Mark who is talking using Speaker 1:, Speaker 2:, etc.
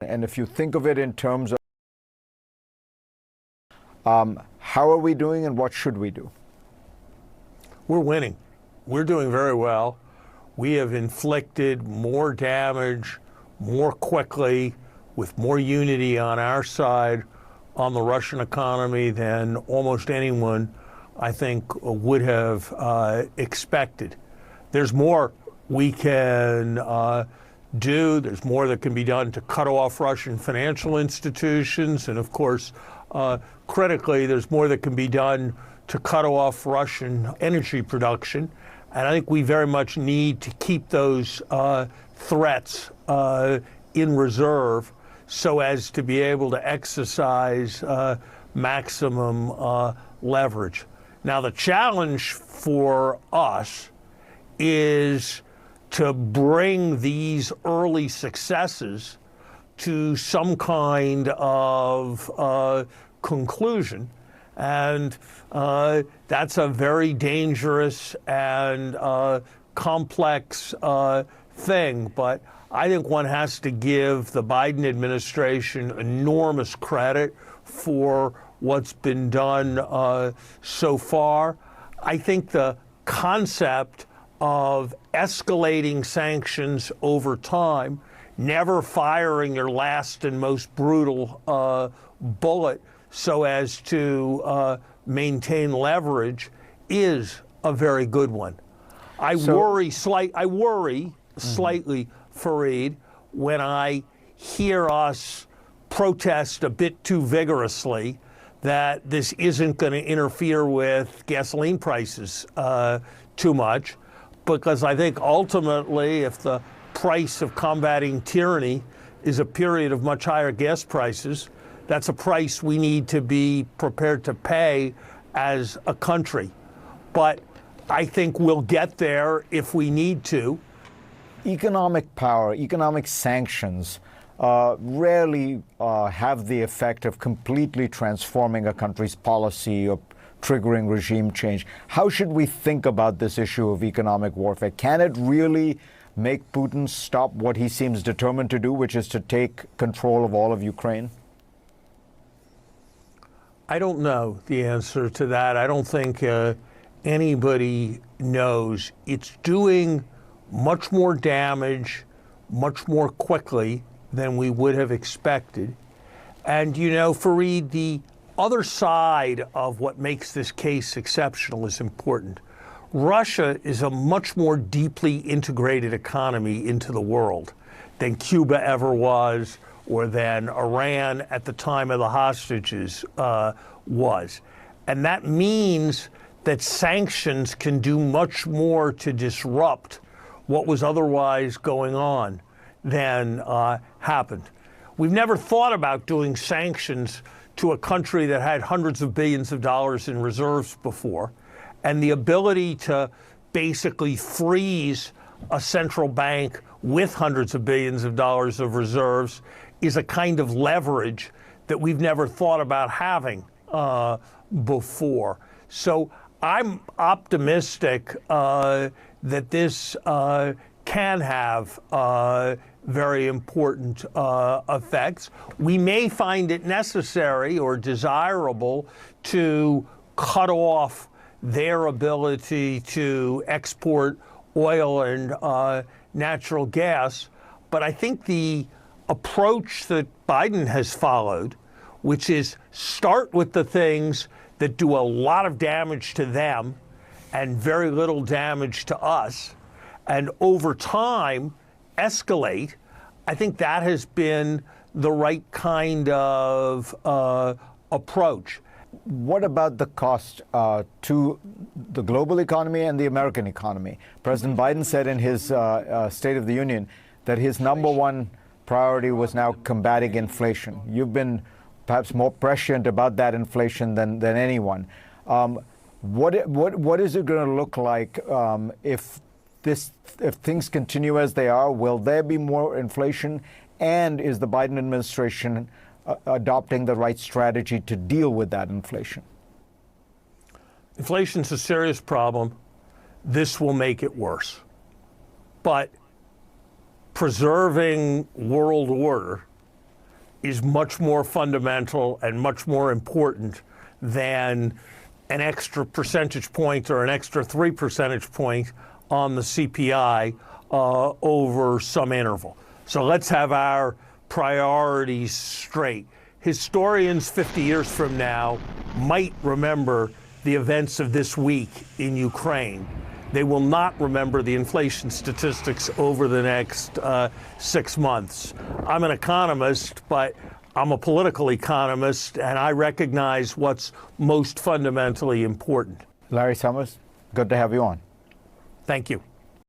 Speaker 1: And if you think of it in terms of how are we doing and what should we do?
Speaker 2: We're winning. We're doing very well. We have inflicted more damage more quickly with more unity on our side on the Russian economy than almost anyone, I think, would have expected. There's more we can do. There's more that can be done to cut off Russian financial institutions. And of course, critically, there's more that can be done to cut off Russian energy production. And I think we very much need to keep those threats in reserve so as to be able to exercise maximum leverage. Now, the challenge for us is to bring these early successes to some kind of conclusion. And that's a very dangerous and complex thing. But I think one has to give the Biden administration enormous credit for what's been done so far. I think the concept of escalating sanctions over time, never firing your last and most brutal bullet so as to maintain leverage is a very good one. I worry slightly, Fareed, when I hear us protest a bit too vigorously that this isn't going to interfere with gasoline prices too much, because I think ultimately if the price of combating tyranny is a period of much higher gas prices, that's a price we need to be prepared to pay as a country. But I think we'll get there if we need to.
Speaker 1: Economic power, economic sanctions rarely have the effect of completely transforming a country's policy or triggering regime change. How should we think about this issue of economic warfare? Can it really make Putin stop what he seems determined to do, which is to take control of all of Ukraine?
Speaker 2: I don't know the answer to that. I don't think anybody knows. It's doing much more damage, much more quickly than we would have expected. And, you know, Fareed, the other side of what makes this case exceptional is important. Russia is a much more deeply integrated economy into the world than Cuba ever was, or than Iran at the time of the hostages was. And that means that sanctions can do much more to disrupt what was otherwise going on than happened. We've never thought about doing sanctions to a country that had hundreds of billions of dollars in reserves before, and the ability to basically freeze a central bank with hundreds of billions of dollars of reserves is a kind of leverage that we've never thought about having before. So I'm optimistic that this can have very important effects. We may find it necessary or desirable to cut off their ability to export oil and natural gas. But I think the approach that Biden has followed, which is start with the things that do a lot of damage to them and very little damage to us, and over time escalate, I think that has been the right kind of approach.
Speaker 1: What about the cost to the global economy and the American economy? President Biden said in his State of the Union that his number one priority was now combating inflation. You've been perhaps more prescient about that inflation than anyone. What is it going to look like if things continue as they are? Will there be more inflation? And is the Biden administration adopting the right strategy to deal with that inflation?
Speaker 2: Inflation's a serious problem. This will make it worse. But preserving world order is much more fundamental and much more important than an extra percentage point or an extra 3 percentage point on the CPI over some interval. So let's have our priorities straight. Historians 50 years from now might remember the events of this week in Ukraine. They will not remember the inflation statistics over the next 6 months. I'm an economist, but I'm a political economist, and I recognize what's most fundamentally important.
Speaker 1: Larry Summers, good to have you on.
Speaker 2: Thank you.